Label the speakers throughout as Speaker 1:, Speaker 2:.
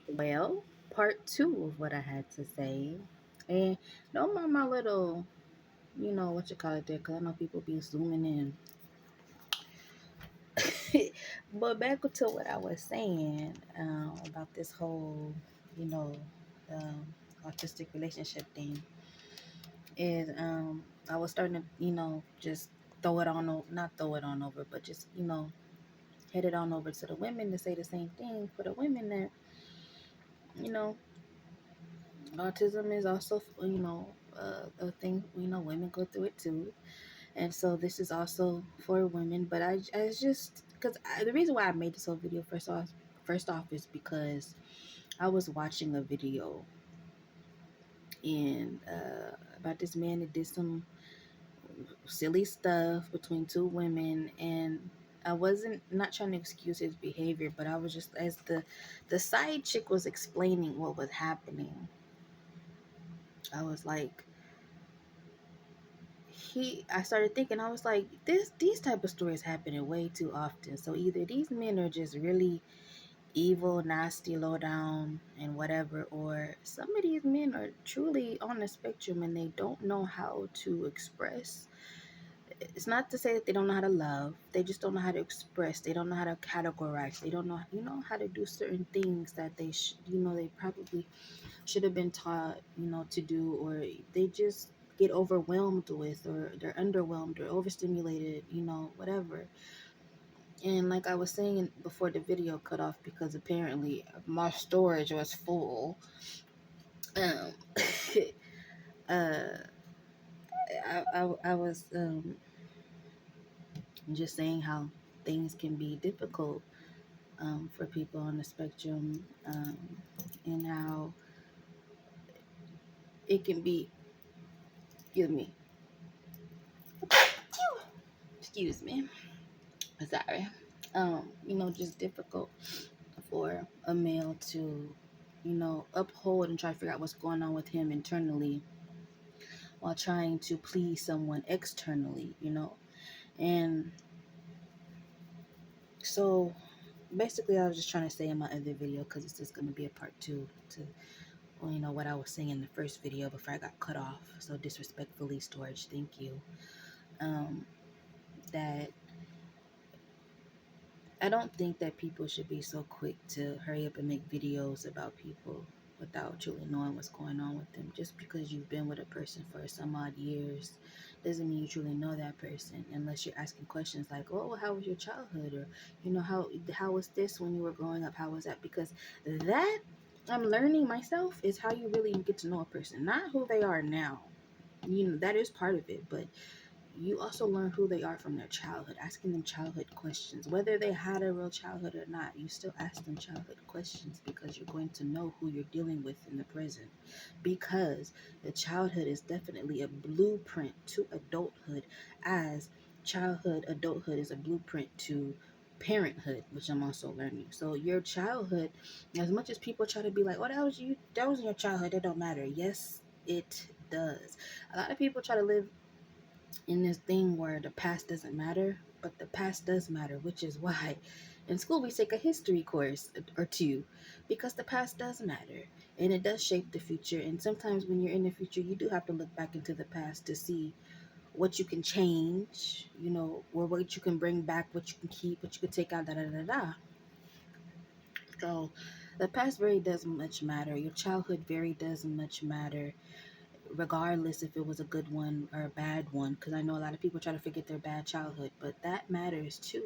Speaker 1: Well, part two of what I had to say. And don't mind my little, what you call it there, because I know people be zooming in. But back to what I was saying about this whole, you know, um, autistic relationship thing is I was starting to, just throw it on, not throw it on over, but just, head it on over to the women to say the same thing for the women that, you know, autism is also, a thing, women go through it too. And so this is also for women. But I just, because the reason why I made this whole video first off is because I was watching a video and about this man that did some silly stuff between two women, and I wasn't not trying to excuse his behavior, but I was just, as the side chick was explaining what was happening, I was like, I started thinking, I was like, these type of stories happening way too often. So either these men are just really evil, nasty, low down, and whatever, or some of these men are truly on the spectrum and they don't know how to express. It's not to say that they don't know how to love. They just don't know how to express. They don't know how to categorize. They don't know, how to do certain things that they probably should have been taught, to do, or they just get overwhelmed with, or they're underwhelmed or overstimulated, whatever. And like I was saying before the video cut off, because apparently my storage was full. Um, uh, I was just saying how things can be difficult for people on the spectrum, and how it can be. Excuse me. Excuse me. Sorry. Just difficult for a male to, uphold and try to figure out what's going on with him internally while trying to please someone externally. And so basically, I was just trying to say in my other video, because it's just going to be a part two to, well, what I was saying in the first video before I got cut off. So disrespectfully, storage, thank you. Um, that I don't think that people should be so quick to hurry up and make videos about people without truly knowing what's going on with them. Just because you've been with a person for some odd years doesn't mean you truly know that person, unless you're asking questions like, "Oh, how was your childhood?" or how was this when you were growing up? How was that? Because that, I'm learning myself, is how you really get to know a person, not who they are now. That is part of it, but you also learn who they are from their childhood, asking them childhood questions. Whether they had a real childhood or not, you still ask them childhood questions, because you're going to know who you're dealing with in the present. Because the childhood is definitely a blueprint to adulthood, as adulthood is a blueprint to parenthood, which I'm also learning. So your childhood, as much as people try to be like, "Oh, that was in your childhood, that don't matter." Yes, it does. A lot of people try to live in this thing where the past doesn't matter, but the past does matter, which is why in school we take a history course or two, because the past does matter and it does shape the future. And sometimes when you're in the future, you do have to look back into the past to see what you can change, or what you can bring back, what you can keep, what you can take out, da da da da. So the past very does much matter. Your childhood very does much matter, regardless if it was a good one or a bad one, because I know a lot of people try to forget their bad childhood, but that matters too.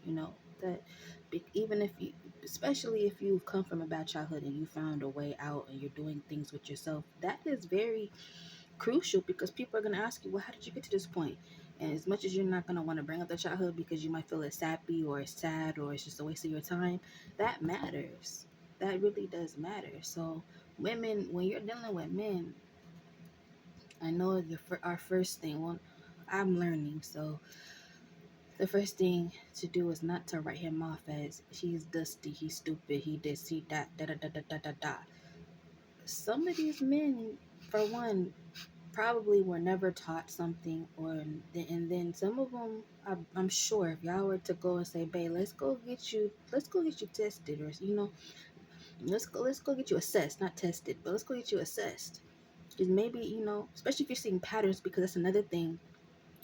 Speaker 1: you know that even if you, especially if you've come from a bad childhood and you found a way out and you're doing things with yourself, that is very crucial, because people are going to ask you, well, how did you get to this point? And as much as you're not going to want to bring up the childhood because you might feel it's sappy or it's sad or it's just a waste of your time, that matters. That really does matter. So women, when you're dealing with men, I know our first thing, well, I'm learning, so the first thing to do is not to write him off as he's dusty, he's stupid, he this, he that, da da da da da da da. Some of these men, for one, probably were never taught something, and then some of them, I'm sure, if y'all were to go and say, "Babe, let's go get you tested," or Let's go get you assessed, not tested, but let's go get you assessed. Because maybe, especially if you're seeing patterns, because that's another thing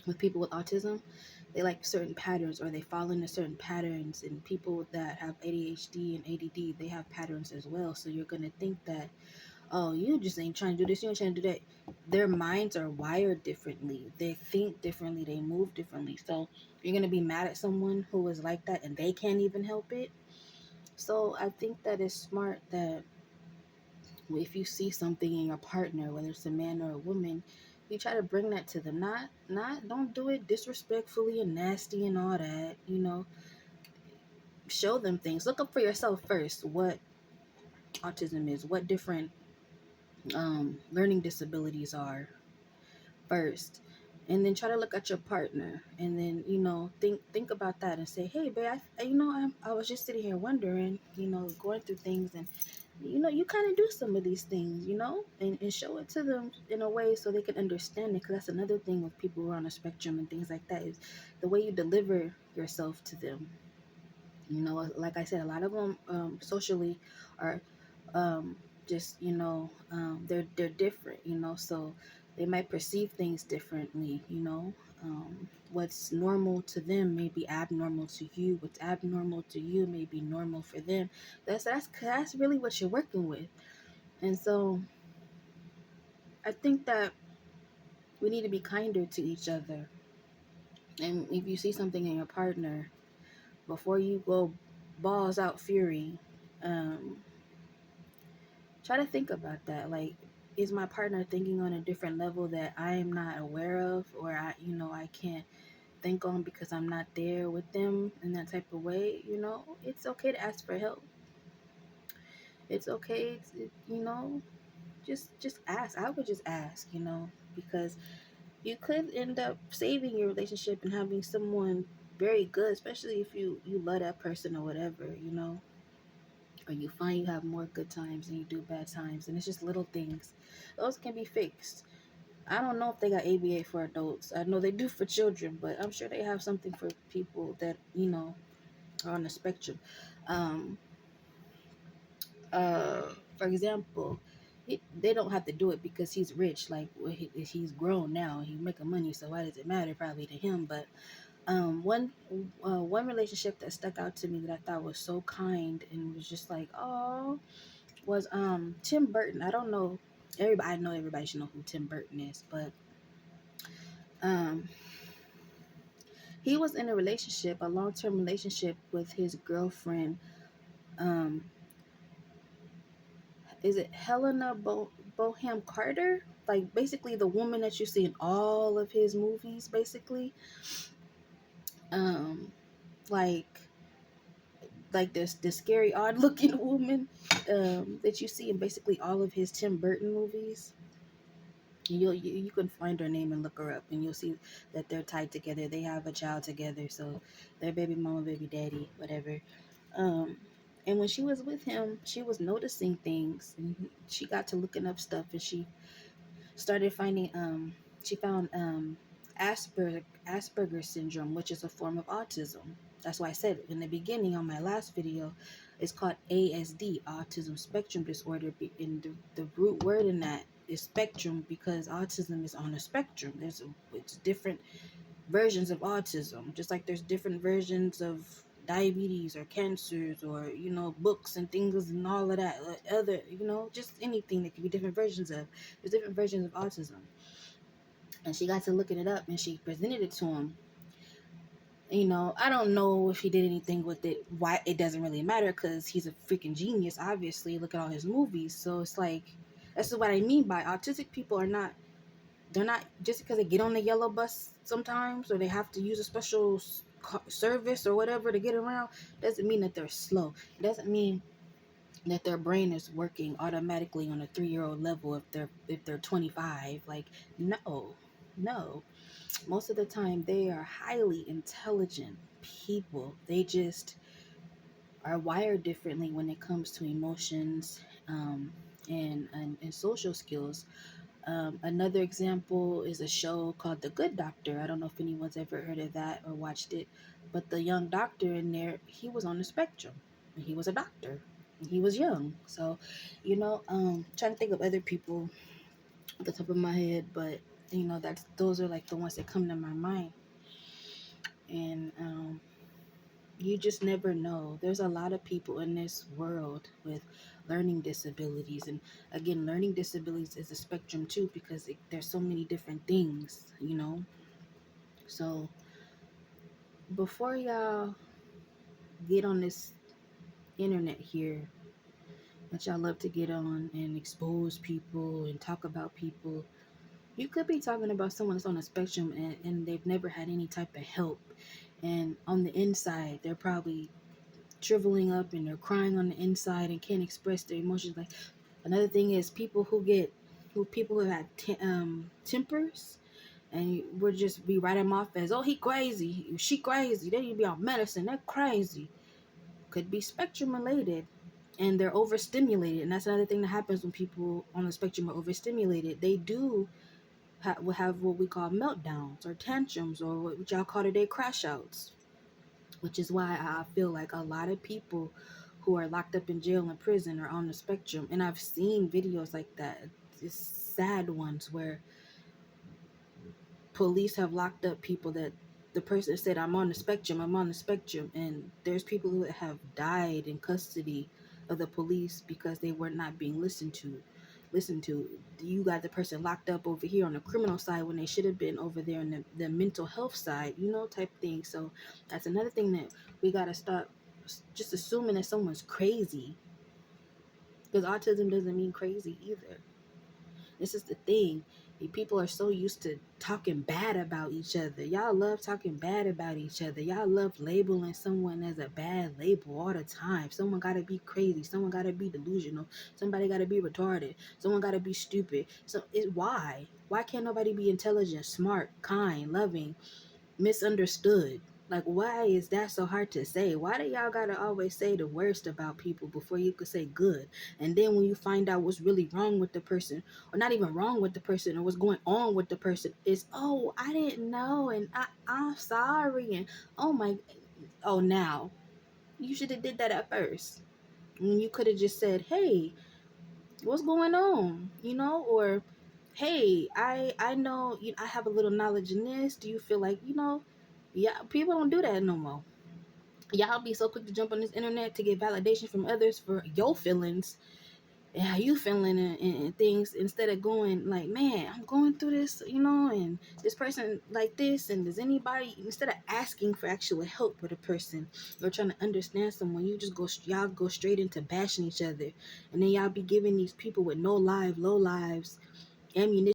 Speaker 1: with people with autism. They like certain patterns, or they fall into certain patterns, and people that have ADHD and ADD, they have patterns as well. So you're going to think that, oh, you just ain't trying to do this, you ain't trying to do that. Their minds are wired differently. They think differently. They move differently. So you're going to be mad at someone who is like that and they can't even help it. So I think that it's smart that if you see something in your partner, whether it's a man or a woman, you try to bring that to them. Not don't do it disrespectfully and nasty and all that. Show them things. Look up for yourself first what autism is, what different learning disabilities are first, and then try to look at your partner, and then think about that and say, hey babe, I was just sitting here wondering, going through things, and you kind of do some of these things, and show it to them in a way so they can understand it, because that's another thing with people who are on a spectrum and things like that, is the way you deliver yourself to them. Like I said, a lot of them socially are um, just they're different, so they might perceive things differently. What's normal to them may be abnormal to you. What's abnormal to you may be normal for them. That's really what you're working with. And so I think that we need to be kinder to each other. And if you see something in your partner, before you go balls out fury, um, try to think about that. Like, is my partner thinking on a different level that I am not aware of, or I can't think on because I'm not there with them in that type of way? It's okay to ask for help. It's okay. Just ask. I would just ask, because you could end up saving your relationship and having someone very good, especially if you love that person or whatever, or you find you have more good times than you do bad times, and it's just little things. Those can be fixed. I don't know if they got ABA for adults. I know they do for children, but I'm sure they have something for people that are on the spectrum. Um, for example, they don't have to do it because he's rich. Like, he's grown now, he's making money, so why does it matter? Probably to him. But one relationship that stuck out to me that I thought was so kind and was just like, oh, was Tim Burton. I don't know everybody. I know everybody should know who Tim Burton is, but um he was in a relationship, a long-term relationship with his girlfriend. Um, is it Helena Boham Carter? Like, basically the woman that you see in all of his movies, basically. Um, like this scary, odd-looking woman that you see in basically all of his Tim Burton movies. You can find her name and look her up, and you'll see that they're tied together. They have a child together, so they're baby mama, baby daddy, whatever. Um, and when she was with him, she was noticing things, and she got to looking up stuff, and started finding she found Asperger's syndrome, which is a form of autism. That's why I said in the beginning on my last video, it's called ASD, autism spectrum disorder. In the root word in that is spectrum, because autism is on a spectrum. It's different versions of autism, just like there's different versions of diabetes or cancers, or books and things and all of that, other, just anything that could be different versions of. There's different versions of autism. And she got to looking it up, and she presented it to him. I don't know if he did anything with it. Why, it doesn't really matter, because he's a freaking genius, obviously. Look at all his movies. So it's like, that's what I mean by autistic people are not, they're not, just because they get on the yellow bus sometimes, or they have to use a special service or whatever to get around, doesn't mean that they're slow. It doesn't mean that their brain is working automatically on a 3-year-old level if they're 25. Like, no. Most of the time, they are highly intelligent people. They just are wired differently when it comes to emotions, and social skills. Another example is a show called The Good Doctor. I don't know if anyone's ever heard of that or watched it, but the young doctor in there, he was on the spectrum. He was a doctor. He was young. So, trying to think of other people at the top of my head, but that's those are like the ones that come to my mind. And you just never know. There's a lot of people in this world with learning disabilities, and again, learning disabilities is a spectrum too, because there's so many different things. So before y'all get on this internet here that y'all love to get on and expose people and talk about people, you could be talking about someone that's on a spectrum, and they've never had any type of help, and on the inside they're probably shriveling up and they're crying on the inside and can't express their emotions. Like, another thing is people who have tempers, and we write them off as, oh, he crazy, she crazy, they need to be on medicine, they're crazy. Could be spectrum related, and they're overstimulated. And that's another thing that happens when people on the spectrum are overstimulated. They do will have what we call meltdowns or tantrums, or what y'all call today crash outs, which is why I feel like a lot of people who are locked up in jail and prison are on the spectrum. And I've seen videos like that, it's sad ones, where police have locked up people that the person said, I'm on the spectrum, and there's people who have died in custody of the police because they were not being listened to. You got the person locked up over here on the criminal side when they should have been over there on the mental health side, type thing. So that's another thing that we got to stop just assuming that someone's crazy, because autism doesn't mean crazy either. This is the thing. People are so used to talking bad about each other. Y'all love talking bad about each other. Y'all love labeling someone as a bad label all the time. Someone got to be crazy. Someone got to be delusional. Somebody got to be retarded. Someone got to be stupid. So why? Why can't nobody be intelligent, smart, kind, loving, misunderstood? Like, why is that so hard to say? Why do y'all gotta always say the worst about people before you could say good? And then when you find out what's really wrong with the person, or not even wrong with the person, or what's going on with the person, is, oh, I didn't know, and I'm sorry, and oh my, oh, now you should have did that at first, when you could have just said, hey, what's going on, or hey, I know, I have a little knowledge in this. Do you feel like, yeah, people don't do that no more. Y'all be so quick to jump on this internet to get validation from others for your feelings and how you feeling, and things, instead of going like, man, I'm going through this, and this person like this, and does anybody, instead of asking for actual help with a person or trying to understand someone, y'all go straight into bashing each other, and then y'all be giving these people with no live, low lives ammunition